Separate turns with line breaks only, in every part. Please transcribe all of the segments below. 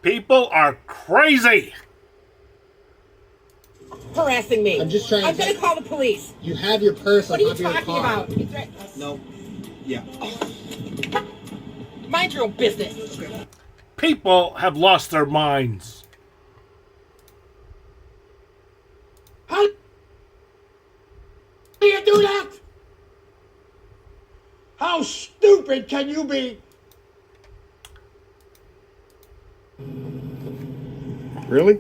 People are crazy.
Harassing me.
I'm just trying
I'm going to call the police.
You have your purse
What
on
are you
top of your car.
talking about?
No. Yeah.
Mind your own business.
Okay.
People have lost their minds.
How do you do that? How stupid can you be?
Really?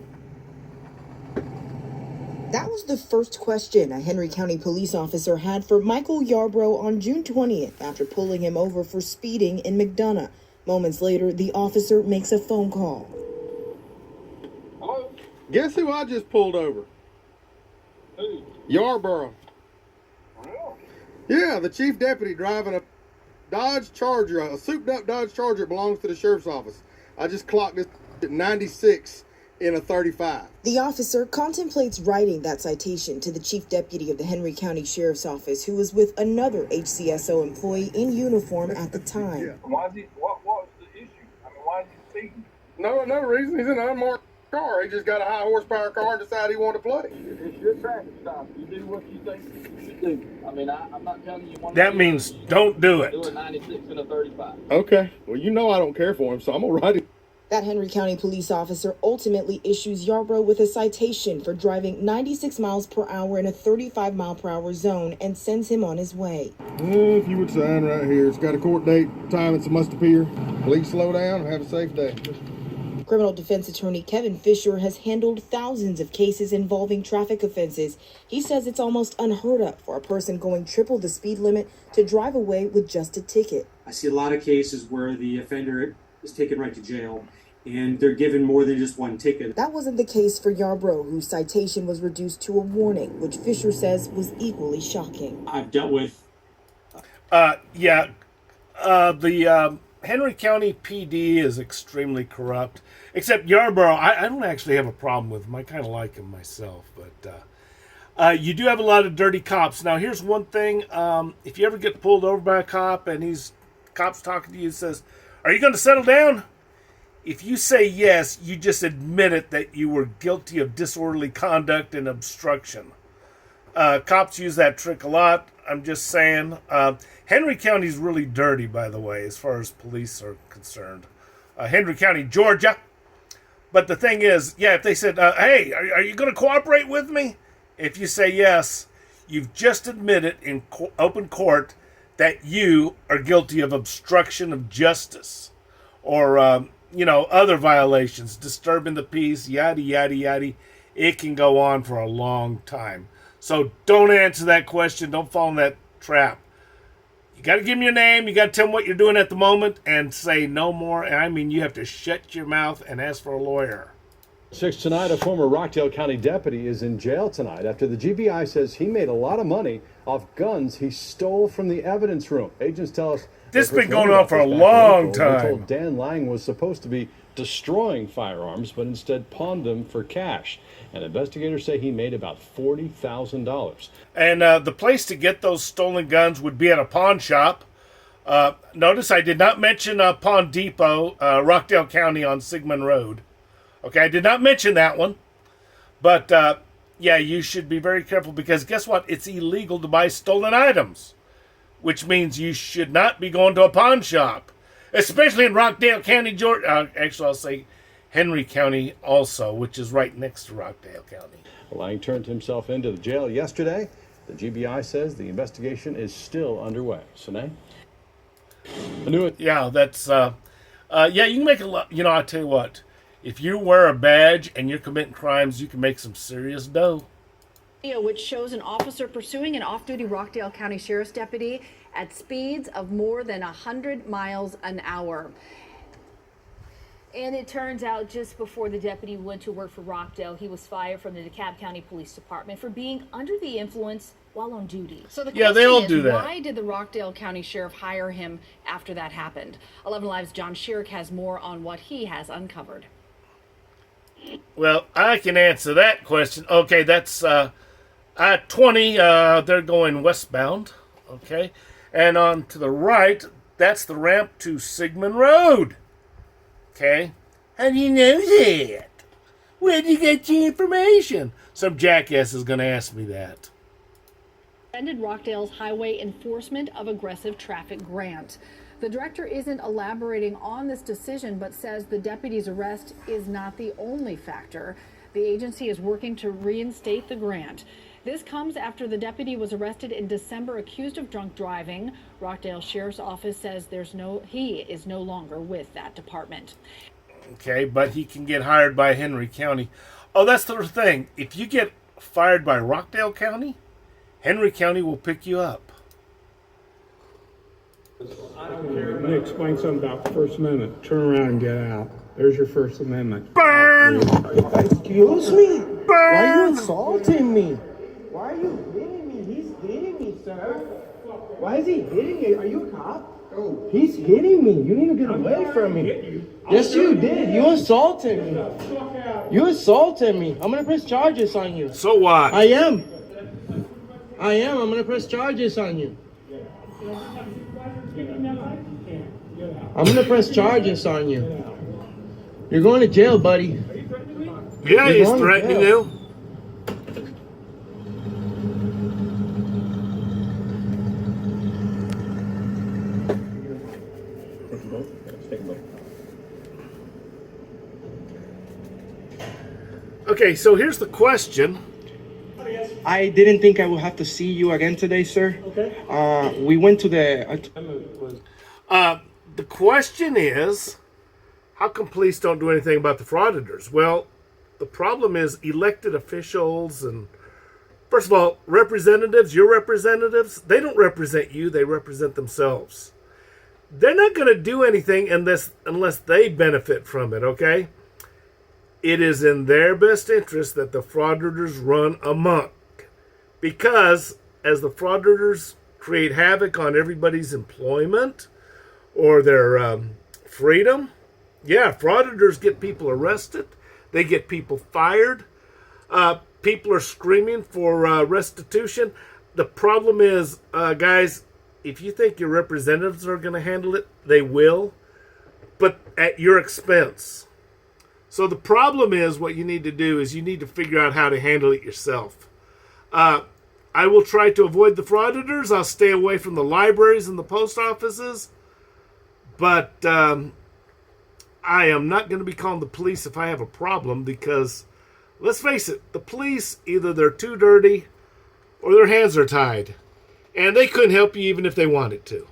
That was the first question a Henry County police officer had for Michael Yarbrough on June 20th after pulling him over for speeding in McDonough. Moments later, the officer makes a phone call.
Hello? Guess who I just pulled over?
Who?
Yarborough.
Really?
Yeah, the chief deputy driving a Dodge Charger, a souped-up Dodge Charger belongs to the sheriff's office. I just clocked this at 96 in a 35.
The officer contemplates writing that citation to the chief deputy of the Henry County Sheriff's Office, who was with another HCSO employee in uniform at the time.
Yeah.
Why is he? What was the issue? I mean, why is he speeding?
No reason. He's in an unmarked car. He just got a high horsepower car and decided he wanted to play.
It's your traffic stop. You do what you think you should do. I mean, I'm not telling you one.
That means don't do it.
Do a 96 and a 35.
Okay. Well, you know I don't care for him, so I'm gonna write it.
That Henry County police officer ultimately issues Yarbrough with a citation for driving 96 miles per hour in a 35 mile per hour zone and sends him on his way.
If you would sign right here, it's got a court date, time it must appear. Please slow down and have a safe day.
Criminal defense attorney Kevin Fisher has handled thousands of cases involving traffic offenses. He says it's almost unheard of for a person going triple the speed limit to drive away with just a ticket.
I see a lot of cases where the offender is taken right to jail and they're given more than just one ticket.
That wasn't the case for Yarbrough, whose citation was reduced to a warning, which Fisher says was equally shocking.
I've dealt with...
The Henry County PD is extremely corrupt. Except Yarborough, I don't actually have a problem with him. I kind of like him myself. But you do have a lot of dirty cops. Now, here's one thing. If you ever get pulled over by a cop and cop's talking to you and says, "Are you going to settle down?" If you say yes, you just admitted that you were guilty of disorderly conduct and obstruction. Cops use that trick a lot. I'm just saying. Henry County's really dirty, by the way, as far as police are concerned. Henry County, Georgia. But the thing is, yeah, if they said, hey, are you going to cooperate with me? If you say yes, you've just admitted in open court that you are guilty of obstruction of justice or, other violations, disturbing the peace, yada, yada, yada. It can go on for a long time. So don't answer that question. Don't fall in that trap. You got to give them your name. You got to tell them what you're doing at the moment and say no more. And I mean, you have to shut your mouth and ask for a lawyer.
6 tonight, a former Rockdale County deputy is in jail tonight after the GBI says he made a lot of money off guns he stole from the evidence room. Agents tell us
this has been going on for a long time.
They told Dan Lang was supposed to be destroying firearms, but instead pawned them for cash. And investigators say he made about $40,000.
And the place to get those stolen guns would be at a pawn shop. Notice I did not mention Pawn Depot, Rockdale County on Sigmund Road. Okay, I did not mention that one. But, yeah, you should be very careful because guess what? It's illegal to buy stolen items, which means you should not be going to a pawn shop, especially in Rockdale County, Georgia. Actually, I'll say Henry County also, which is right next to Rockdale County.
Lang turned himself into the jail yesterday. The GBI says the investigation is still underway. Sine? I knew it.
Yeah, that's, you can make a lot, I'll tell you what. If you wear a badge and you're committing crimes, you can make some serious dough.
Which shows an officer pursuing an off-duty Rockdale County Sheriff's deputy at speeds of more than 100 miles an hour.
And it turns out just before the deputy went to work for Rockdale, he was fired from the DeKalb County Police Department for being under the influence while on duty.
So the
yeah, they all do that.
Why did the Rockdale County Sheriff hire him after that happened? 11 Live's John Sherrick has more on what he has uncovered.
Well, I can answer that question. Okay, that's I-20. They're going westbound. Okay, and on to the right, that's the ramp to Sigmund Road. Okay, How do you know that? Where'd you get your information? Some jackass is going to ask me that.
Ended Rockdale's Highway Enforcement of Aggressive Traffic grant. The director isn't elaborating on this decision, but says the deputy's arrest is not the only factor. The agency is working to reinstate the grant. This comes after the deputy was arrested in December accused of drunk driving. Rockdale Sheriff's Office says he is no longer with that department.
Okay, but he can get hired by Henry County. Oh, that's the thing. If you get fired by Rockdale County, Henry County will pick you up.
Let me explain something about the First Amendment. Turn around and get out. There's your First Amendment.
Burn!
Excuse me?
Burn!
Why are you insulting me? Why are you hitting me? He's hitting me, sir. Why is he hitting you? Are you a cop? Oh. He's hitting me. You need to get away from me. Yes, you did. You assaulted me. You assaulted me. I'm going to press charges on you.
So what?
I am. I'm going to press charges on you. I'm going to press charges on you. You're going to jail, buddy.
Yeah, he's threatening you. Okay, so here's the question.
I didn't think I would have to see you again today, sir. Okay. We went to the...
The question is, how come police don't do anything about the frauditors? Well, the problem is elected officials and, first of all, representatives, your representatives, they don't represent you, they represent themselves. They're not going to do anything unless they benefit from it, okay? It is in their best interest that the frauditors run amok. Because as the frauditors create havoc on everybody's employment or their freedom, yeah, frauditors get people arrested. They get people fired. People are screaming for restitution. The problem is, guys, if you think your representatives are going to handle it, they will, but at your expense. So the problem is, what you need to do is you need to figure out how to handle it yourself. I will try to avoid the frauditors. I'll stay away from the libraries and the post offices. But I am not going to be calling the police if I have a problem because, let's face it, the police, either they're too dirty or their hands are tied. And they couldn't help you even if they wanted to.